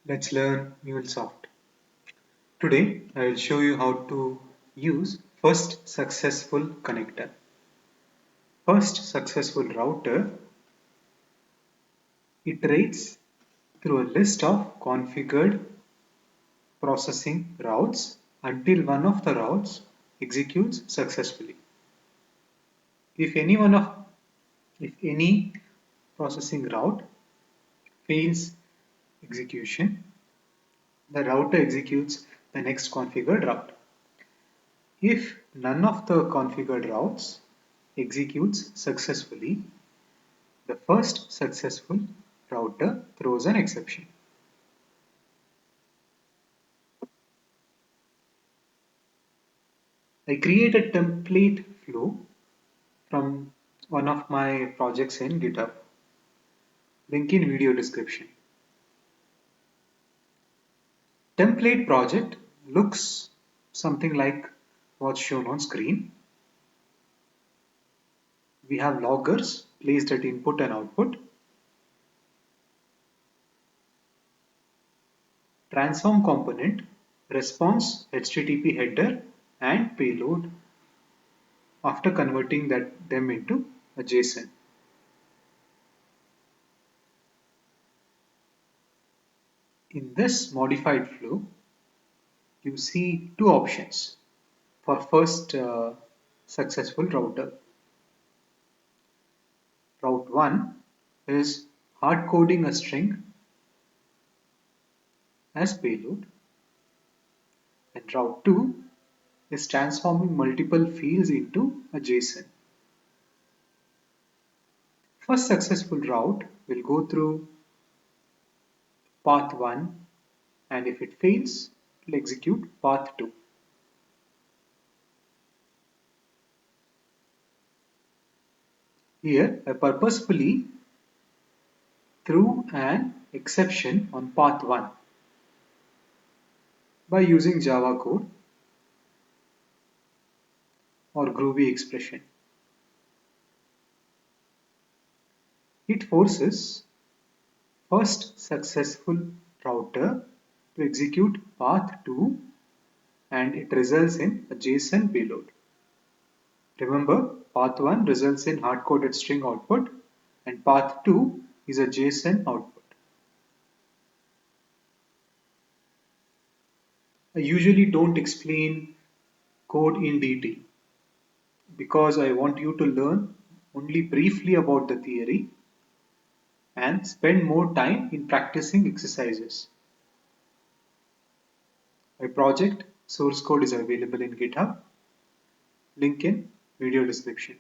Let's learn mulesoft. Today I will show you how to use first successful connector. First successful router iterates through a list of configured processing routes until one of the routes executes successfully. If any one of if any processing route fails execution, the router executes the next configured route. If none of the configured routes executes successfully, the first successful router throws an exception. I create a template flow from one of my projects in GitHub. Link in video description. Template project looks something like what's shown on screen. We have loggers placed at input and output. Transform component response HTTP header and payload after converting them into a JSON. In this modified flow, you see two options for first successful router. Route 1 is hard coding a string as payload, and route 2 is transforming multiple fields into a JSON. First successful route will go through path 1, and if it fails, it will execute path 2. Here, I purposefully threw an exception on path 1 by using Java code or Groovy expression. It forces first successful router to execute path 2 and it results in a JSON payload. Remember, path 1 results in hard-coded string output and path 2 is a JSON output. I usually don't explain code in detail because I want you to learn only briefly about the theory and spend more time in practicing exercises. My project source code is available in GitHub. Link in video description.